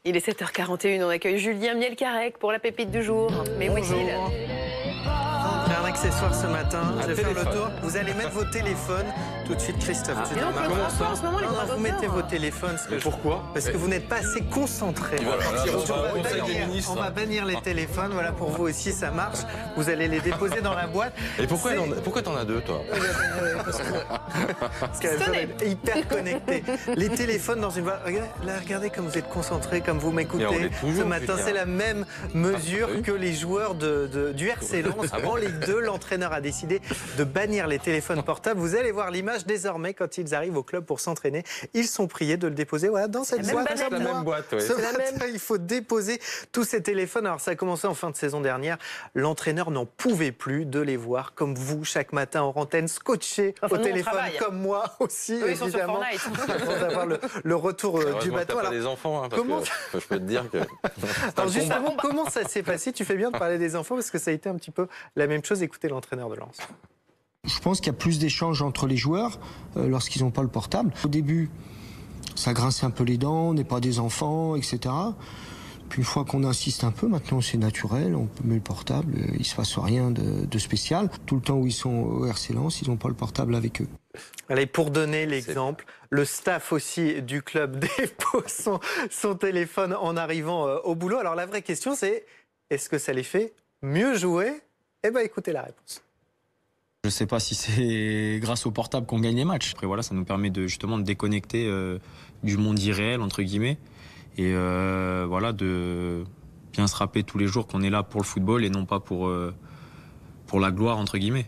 Il est 7h41, on accueille Julien Mielcarrec pour la pépite du jour. Mais où est-il? J'ai un accessoire ce matin, je vais faire le tour. Vous allez mettre vos téléphones tout de suite, Christophe. Et donc, le transport, en ce moment, les Non, droits vous d'auteur. mettez vos téléphones. Pourquoi? Parce que vous n'êtes pas assez concentrés. On va bannir les téléphones, voilà, pour vous aussi ça marche. Vous allez les déposer dans la boîte. Et pourquoi t'en as deux, toi? Parce qu'elles doivent être hyper connectées. Les téléphones dans une boîte. Regardez comme vous êtes concentrés, comme vous m'écoutez. Mais on l'est toujours, Ce matin, putain. c'est la même mesure que les joueurs du RC Lens. Ah bon En Ligue 2, l'entraîneur a décidé de bannir les téléphones portables. Vous allez voir l'image désormais quand ils arrivent au club pour s'entraîner. Ils sont priés de le déposer dans cette même boîte. banane. comme La moi. même boîte, oui. Ce C'est la matin, il faut déposer tous ces téléphones. Alors ça a commencé en fin de saison dernière. L'entraîneur n'en pouvait plus de les voir comme vous chaque matin en antenne scotchés Enfin, au nous, on téléphone, travaille. comme moi aussi Eux, ils sont sur évidemment. Fortnite. Avant d'avoir le retour du Heureusement que bateau. t'as Alors, pas des enfants, hein, parce comment- que je peux te dire que... alors, justement, comment ça s'est passé? Tu fais bien de parler des enfants parce que ça a été un petit peu la même chose. Écoutez l'entraîneur de Lens. Je pense qu'il y a plus d'échanges entre les joueurs lorsqu'ils n'ont pas le portable. Au début, ça grinçait un peu les dents, on n'est pas des enfants, etc. Puis une fois qu'on insiste un peu, maintenant c'est naturel, on met le portable, il ne se passe rien de spécial. Tout le temps où ils sont au RC Lens, ils n'ont pas le portable avec eux. Allez, pour donner l'exemple, le staff aussi du club dépose son téléphone en arrivant au boulot. Alors la vraie question c'est, est-ce que ça les fait mieux jouer? Eh bien écoutez la réponse. Je ne sais pas si c'est grâce au portable qu'on gagne les matchs. Après voilà, ça nous permet justement de déconnecter du monde irréel entre guillemets et voilà, de bien se rappeler tous les jours qu'on est là pour le football et non pas pour la gloire entre guillemets.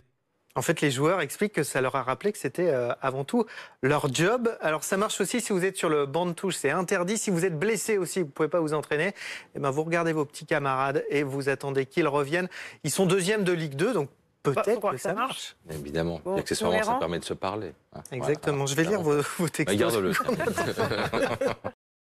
En fait, les joueurs expliquent que ça leur a rappelé que c'était avant tout leur job. Alors, ça marche aussi si vous êtes sur le banc de touche, c'est interdit. Si vous êtes blessé aussi, vous ne pouvez pas vous entraîner. Eh ben, vous regardez vos petits camarades et vous attendez qu'ils reviennent. Ils sont deuxièmes de Ligue 2, donc peut-être croire que que ça ça marche. Évidemment, Bon, accessoirement, ça Laurent permet de se parler. Exactement. Je vais lire vos textos. Garde-le.